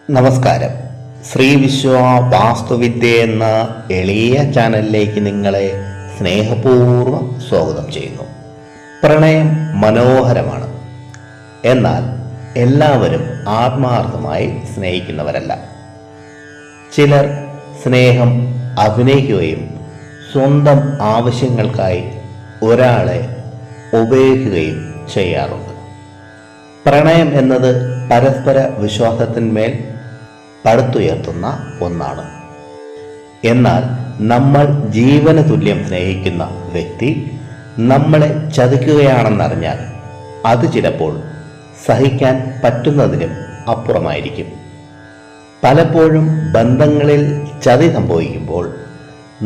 നമസ്കാരം. ശ്രീ വിശ്വ വാസ്തുവിദ്യ എന്ന എളിയ ചാനലിലേക്ക് നിങ്ങളെ സ്നേഹപൂർവ്വം സ്വാഗതം ചെയ്യുന്നു. പ്രണയം മനോഹരമാണ്. എന്നാൽ എല്ലാവരും ആത്മാർത്ഥമായി സ്നേഹിക്കുന്നവരല്ല. ചിലർ സ്നേഹം അഭിനയിക്കുകയും സ്വന്തം ആവശ്യങ്ങൾക്കായി ഒരാളെ ഉപയോഗിക്കുകയും ചെയ്യാറുണ്ട്. പ്രണയം എന്നത് പരസ്പര വിശ്വാസത്തിന്മേൽ പടുത്തുയർത്തുന്ന ഒന്നാണ്. എന്നാൽ നമ്മൾ ജീവന തുല്യം സ്നേഹിക്കുന്ന വ്യക്തി നമ്മളെ ചതിക്കുകയാണെന്നറിഞ്ഞാൽ അത് ചിലപ്പോൾ സഹിക്കാൻ പറ്റുന്നതിനും അപ്പുറമായിരിക്കും. പലപ്പോഴും ബന്ധങ്ങളിൽ ചതി സംഭവിക്കുമ്പോൾ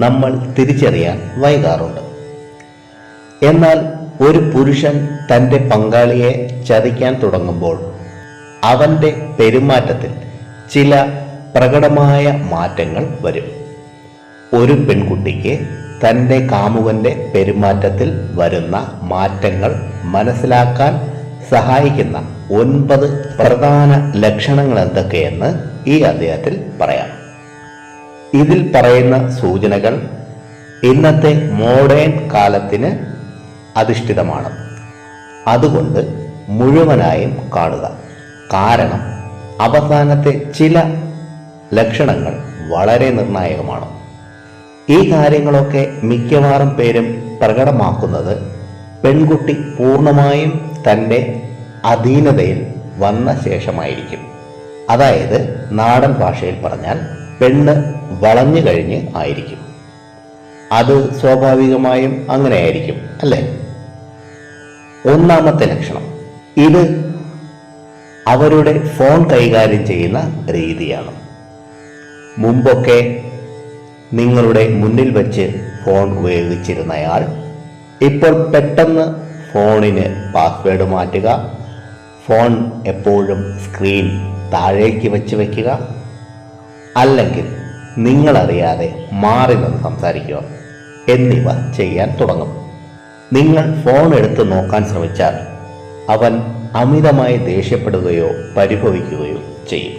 നമ്മൾ തിരിച്ചറിയാൻ വൈകാറുണ്ട്. എന്നാൽ ഒരു പുരുഷൻ തൻ്റെ പങ്കാളിയെ ചതിക്കാൻ തുടങ്ങുമ്പോൾ അവൻ്റെ പെരുമാറ്റത്തിൽ ചില പ്രകടമായ മാറ്റങ്ങൾ വരും. ഒരു പെൺകുട്ടിക്ക് തൻ്റെ കാമുകൻ്റെ പെരുമാറ്റത്തിൽ വരുന്ന മാറ്റങ്ങൾ മനസ്സിലാക്കാൻ സഹായിക്കുന്ന 9 പ്രധാന ലക്ഷണങ്ങൾ എന്തൊക്കെയെന്ന് ഈ അധ്യായത്തിൽ പറയാം. ഇതിൽ പറയുന്ന സൂചനകൾ ഇന്നത്തെ മോഡേൺ കാലത്തിന് അധിഷ്ഠിതമാണ്. അതുകൊണ്ട് മുഴുവനായും കാണുക. കാരണം അവസാനത്തെ ചില ലക്ഷണങ്ങൾ വളരെ നിർണായകമാണ്. ഈ കാര്യങ്ങളൊക്കെ മിക്കവാറും പേരും പ്രകടമാക്കുന്നത് പെൺകുട്ടി പൂർണ്ണമായും തൻ്റെ അധീനതയിൽ വന്ന ശേഷമായിരിക്കും. അതായത് നാടൻ ഭാഷയിൽ പറഞ്ഞാൽ പെണ്ണ് വളഞ്ഞു കഴിഞ്ഞ് ആയിരിക്കും. അത് സ്വാഭാവികമായും അങ്ങനെയായിരിക്കും, അല്ലേ? ഒന്നാമത്തെ ലക്ഷണം, ഇത് അവരുടെ ഫോൺ കൈകാര്യം ചെയ്യുന്ന രീതിയാണ്. മുമ്പൊക്കെ നിങ്ങളുടെ മുന്നിൽ വെച്ച് ഫോൺ ഉപയോഗിച്ചിരുന്നയാൾ ഇപ്പോൾ പെട്ടെന്ന് ഫോണിന് പാസ്വേഡ് മാറ്റുക, ഫോൺ എപ്പോഴും സ്ക്രീൻ താഴേക്ക് വെച്ച് വയ്ക്കുക, അല്ലെങ്കിൽ നിങ്ങളറിയാതെ മാറി നിന്ന് സംസാരിക്കുക എന്നിവ ചെയ്യാൻ തുടങ്ങും. നിങ്ങൾ ഫോൺ എടുത്ത് നോക്കാൻ ശ്രമിച്ചാൽ അവൻ അമിതമായി ദേഷ്യപ്പെടുകയോ പരിഭവിക്കുകയോ ചെയ്യും.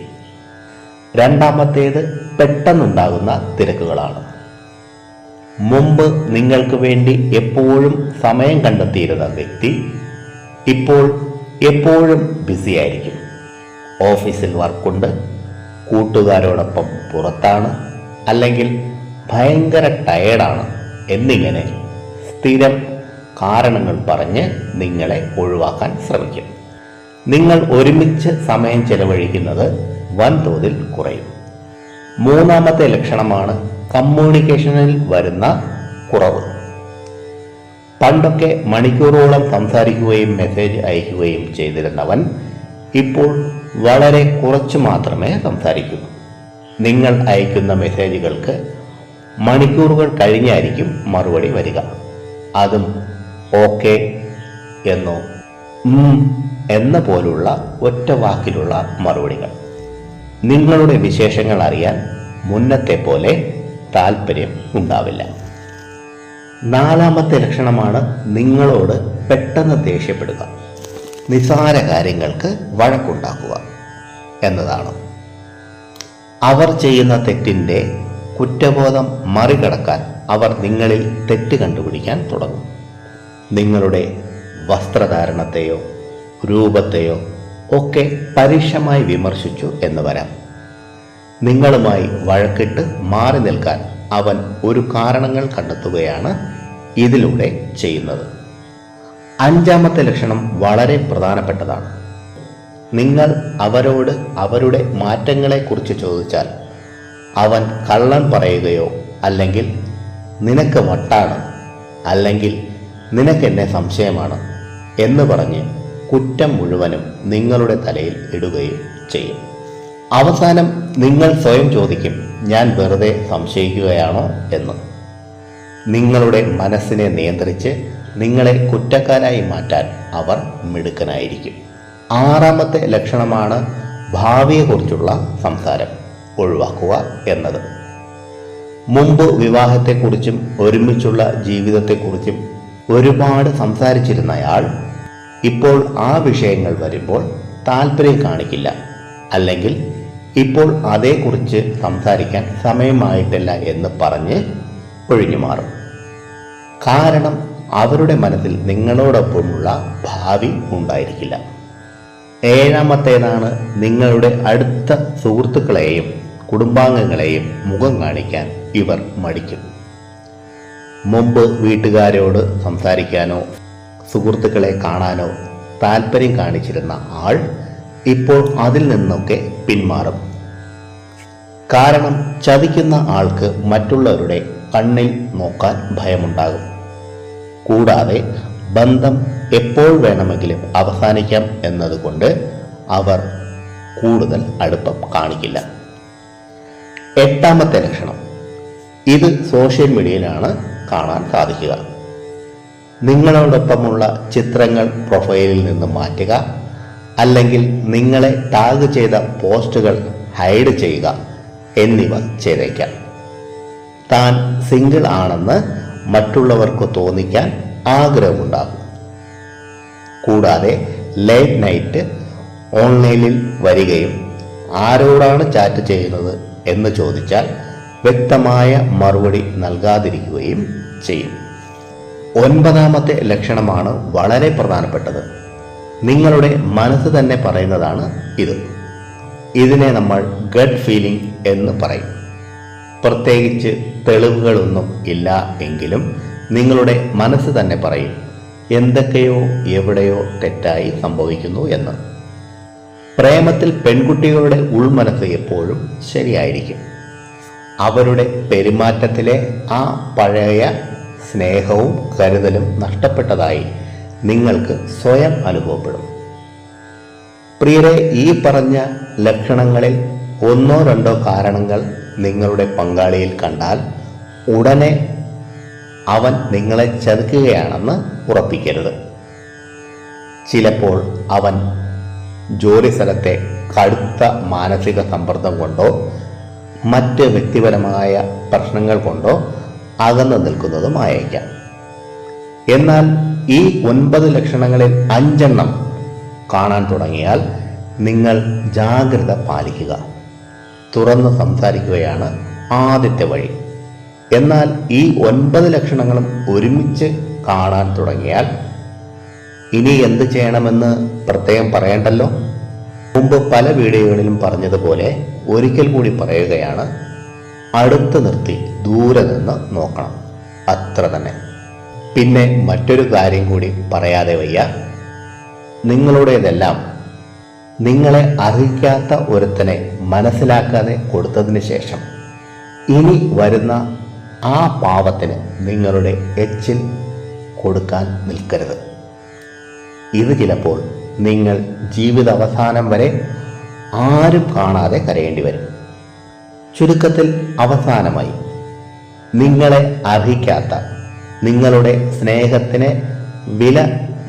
രണ്ടാമത്തേത് പെട്ടെന്നുണ്ടാകുന്ന തിരക്കുകളാണ്. മുമ്പ് നിങ്ങൾക്ക് വേണ്ടി എപ്പോഴും സമയം കണ്ടെത്തിയിരുന്ന വ്യക്തി ഇപ്പോൾ എപ്പോഴും ബിസി ആയിരിക്കും. ഓഫീസിൽ വർക്കുണ്ട്, കൂട്ടുകാരോടൊപ്പം പുറത്താണ്, അല്ലെങ്കിൽ ഭയങ്കര ടയേർഡാണ് എന്നിങ്ങനെ സ്ഥിരം കാരണങ്ങൾ പറഞ്ഞ് നിങ്ങളെ ഒഴിവാക്കാൻ ശ്രമിക്കും. നിങ്ങൾ ഒരുമിച്ച് സമയം ചെലവഴിക്കുന്നത് വൻതോതിൽ കുറയും. മൂന്നാമത്തെ ലക്ഷണമാണ് കമ്മ്യൂണിക്കേഷനിൽ വരുന്ന കുറവ്. പണ്ടൊക്കെ മണിക്കൂറോളം സംസാരിക്കുകയും മെസ്സേജ് അയക്കുകയും ചെയ്തിരുന്നവൻ ഇപ്പോൾ വളരെ കുറച്ച് മാത്രമേ സംസാരിക്കൂ. നിങ്ങൾ അയക്കുന്ന മെസ്സേജുകൾക്ക് മണിക്കൂറുകൾ കഴിഞ്ഞായിരിക്കും മറുപടി വരിക. അതും ഓക്കെ എന്നോ എന്ന പോലുള്ള ഒറ്റ വാക്കിലുള്ള മറുപടികൾ. നിങ്ങളുടെ വിശേഷങ്ങൾ അറിയാൻ മുന്നത്തെ പോലെ താല്പര്യം ഉണ്ടാവില്ല. നാലാമത്തെ ലക്ഷണമാണ് നിങ്ങളോട് പെട്ടെന്ന് ദേഷ്യപ്പെടുക, നിസ്സാര കാര്യങ്ങൾക്ക് വഴക്കുണ്ടാക്കുക എന്നതാണ്. അവർ ചെയ്യുന്ന തെറ്റിൻ്റെ കുറ്റബോധം മറികടക്കാൻ അവർ നിങ്ങളിൽ തെറ്റ് കണ്ടുപിടിക്കാൻ തുടങ്ങും. നിങ്ങളുടെ വസ്ത്രധാരണത്തെയോ രൂപത്തെയോ ഒക്കെ പരുഷമായി വിമർശിച്ചു എന്ന് വരാം. നിങ്ങളുമായി വഴക്കിട്ട് മാറി നിൽക്കാൻ അവൻ ഒരു കാരണങ്ങൾ കണ്ടെത്തുകയാണ് ഇതിലൂടെ ചെയ്യുന്നത്. അഞ്ചാമത്തെ ലക്ഷണം വളരെ പ്രധാനപ്പെട്ടതാണ്. നിങ്ങൾ അവരോട് അവരുടെ മാറ്റങ്ങളെക്കുറിച്ച് ചോദിച്ചാൽ അവൻ കള്ളം പറയുകയോ അല്ലെങ്കിൽ നിനക്ക് വട്ടാണ് അല്ലെങ്കിൽ നിനക്കെന്നെ സംശയമാണ് എന്ന് പറഞ്ഞ് കുറ്റം മുഴുവനും നിങ്ങളുടെ തലയിൽ ഇടുകയും ചെയ്യും. അവസാനം നിങ്ങൾ സ്വയം ചോദിക്കും, ഞാൻ വെറുതെ സംശയിക്കുകയാണോ എന്ന്. നിങ്ങളുടെ മനസ്സിനെ നിയന്ത്രിച്ച് നിങ്ങളെ കുറ്റക്കാരായി മാറ്റാൻ അവർ മിടുക്കനായിരിക്കും. ആറാമത്തെ ലക്ഷണമാണ് ഭാവിയെക്കുറിച്ചുള്ള സംസാരം ഒഴിവാക്കുക എന്നത്. മുമ്പ് വിവാഹത്തെക്കുറിച്ചും ഒരുമിച്ചുള്ള ജീവിതത്തെക്കുറിച്ചും ഒരുപാട് സംസാരിച്ചിരുന്നയാൾ ഇപ്പോൾ ആ വിഷയങ്ങൾ വരുമ്പോൾ താല്പര്യം കാണിക്കില്ല, അല്ലെങ്കിൽ ഇപ്പോൾ അതേക്കുറിച്ച് സംസാരിക്കാൻ സമയമായിട്ടില്ല എന്ന് പറഞ്ഞ് ഒഴിഞ്ഞു മാറും. കാരണം അവരുടെ മനസ്സിൽ നിങ്ങളോടൊപ്പമുള്ള ഭാവി ഉണ്ടായിരിക്കില്ല. ഏഴാമത്തേതാണ്, നിങ്ങളുടെ അടുത്ത സുഹൃത്തുക്കളെയും കുടുംബാംഗങ്ങളെയും മുഖം കാണിക്കാൻ ഇവർ മടിക്കും. മുമ്പ് വീട്ടുകാരോട് സംസാരിക്കാനോ സുഹൃത്തുക്കളെ കാണാനോ താല്പര്യം കാണിച്ചിരുന്ന ആൾ ഇപ്പോൾ അതിൽ നിന്നൊക്കെ പിന്മാറും. കാരണം ചതിക്കുന്ന ആൾക്ക് മറ്റുള്ളവരുടെ കണ്ണിൽ നോക്കാൻ ഭയമുണ്ടാകും. കൂടാതെ ബന്ധം എപ്പോൾ വേണമെങ്കിലും അവസാനിക്കാം എന്നതുകൊണ്ട് അവർ കൂടുതൽ അടുപ്പം കാണിക്കില്ല. എട്ടാമത്തെ ലക്ഷണം, ഇത് സോഷ്യൽ മീഡിയയിലാണ് കാണാൻ സാധിക്കുക. നിങ്ങളോടൊപ്പമുള്ള ചിത്രങ്ങൾ പ്രൊഫൈലിൽ നിന്ന് മാറ്റുക, അല്ലെങ്കിൽ നിങ്ങളെ ടാഗ് ചെയ്ത പോസ്റ്റുകൾ ഹൈഡ് ചെയ്യുക എന്നിവ ചെയ്തേക്കാം. താൻ സിംഗിൾ ആണെന്ന് മറ്റുള്ളവർക്ക് തോന്നിക്കാൻ ആഗ്രഹമുണ്ടാകും. കൂടാതെ ലേറ്റ് നൈറ്റ് ഓൺലൈനിൽ വരികയും ആരോടാണ് ചാറ്റ് ചെയ്യുന്നത് എന്ന് ചോദിച്ചാൽ വ്യക്തമായ മറുപടി നൽകാതിരിക്കുകയും ചെയ്യും. ഒൻപതാമത്തെ ലക്ഷണമാണ് വളരെ പ്രധാനപ്പെട്ടത്. നിങ്ങളുടെ മനസ്സ് തന്നെ പറയുന്നതാണ് ഇത്. ഇതിനെ നമ്മൾ ഗട്ട് ഫീലിംഗ് എന്ന് പറയും. പ്രത്യേകിച്ച് തെളിവുകളൊന്നും ഇല്ല എങ്കിലും നിങ്ങളുടെ മനസ്സ് തന്നെ പറയും എന്തൊക്കെയോ എവിടെയോ തെറ്റായി സംഭവിക്കുന്നു എന്ന്. പ്രേമത്തിൽ പെൺകുട്ടികളുടെ ഉൾമനസ്സ് എപ്പോഴും ശരിയായിരിക്കും. അവരുടെ പെരുമാറ്റത്തിലെ ആ പഴയ സ്നേഹവും കരുതലും നഷ്ടപ്പെട്ടതായി നിങ്ങൾക്ക് സ്വയം അനുഭവപ്പെടും. പ്രിയരെ, ഈ പറഞ്ഞ ലക്ഷണങ്ങളിൽ ഒന്നോ രണ്ടോ കാരണങ്ങൾ നിങ്ങളുടെ പങ്കാളിയിൽ കണ്ടാൽ ഉടനെ അവൻ നിങ്ങളെ ചതിക്കുകയാണെന്ന് ഉറപ്പിക്കരുത്. ചിലപ്പോൾ അവൻ ജോലി സ്ഥലത്തെ കടുത്ത മാനസിക സമ്മർദ്ദം കൊണ്ടോ മറ്റ് വ്യക്തിപരമായ പ്രശ്നങ്ങൾ കൊണ്ടോ അകന്നു നിൽക്കുന്നതുമായേക്കാം. എന്നാൽ ഈ 9 ലക്ഷണങ്ങളിൽ 5 എണ്ണം കാണാൻ തുടങ്ങിയാൽ നിങ്ങൾ ജാഗ്രത പാലിക്കുക. തുറന്ന് സംസാരിക്കുകയാണ് ആദ്യത്തെ വഴി. എന്നാൽ ഈ 9 ലക്ഷണങ്ങളും ഒരുമിച്ച് കാണാൻ തുടങ്ങിയാൽ ഇനി എന്ത് ചെയ്യണമെന്ന് പ്രത്യേകം പറയണ്ടല്ലോ. മുമ്പ് പല വീഡിയോകളിലും പറഞ്ഞതുപോലെ ഒരിക്കൽ കൂടി പറയുകയാണ്, അടുത്ത് നിർത്തി ദൂരെ നിന്ന് നോക്കണം, അത്ര തന്നെ. പിന്നെ മറ്റൊരു കാര്യം കൂടി പറയാതെ വയ്യ. നിങ്ങളുടേതെല്ലാം നിങ്ങളെ അറിയിക്കാത്ത ഒരുത്തനെ മനസ്സിലാക്കാതെ കൊടുത്തതിന് ശേഷം ഇനി വരുന്ന ആ പാവത്തിന് നിങ്ങളുടെ എച്ചിൽ കൊടുക്കാൻ നിൽക്കരുത്. ഇത് ചിലപ്പോൾ നിങ്ങൾ ജീവിതാവസാനം വരെ ആരും കാണാതെ കരയേണ്ടി വരും. ചുരുക്കത്തിൽ അവസാനമായി, നിങ്ങളെ അർഹിക്കാത്ത, നിങ്ങളുടെ സ്നേഹത്തിന് വില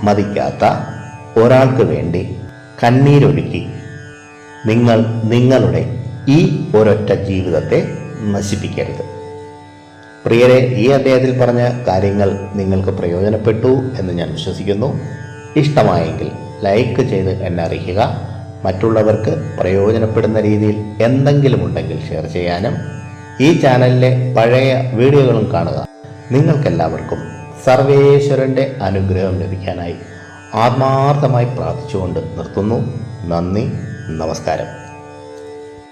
മതിക്കാത്ത ഒരാൾക്ക് വേണ്ടി കണ്ണീരൊഴുക്കി നിങ്ങൾ നിങ്ങളുടെ ഈ ഒരൊറ്റ ജീവിതത്തെ നശിപ്പിക്കരുത്. പ്രിയരെ, ഈ അധ്യായത്തിൽ പറഞ്ഞ കാര്യങ്ങൾ നിങ്ങൾക്ക് പ്രയോജനപ്പെട്ടു എന്ന് ഞാൻ വിശ്വസിക്കുന്നു. ഇഷ്ടമായെങ്കിൽ ലൈക്ക് ചെയ്ത് എന്നെ അറിയിക്കുക. മറ്റുള്ളവർക്ക് പ്രയോജനപ്പെടുന്ന രീതിയിൽ എന്തെങ്കിലും ഉണ്ടെങ്കിൽ ഷെയർ ചെയ്യാനും ഈ ചാനലിലെ പഴയ വീഡിയോകളും കാണുക. നിങ്ങൾക്കെല്ലാവർക്കും സർവേശ്വരൻ്റെ അനുഗ്രഹം ലഭിക്കാനായി ആത്മാർത്ഥമായി പ്രാർത്ഥിച്ചുകൊണ്ട് നിർത്തുന്നു. നന്ദി, നമസ്കാരം.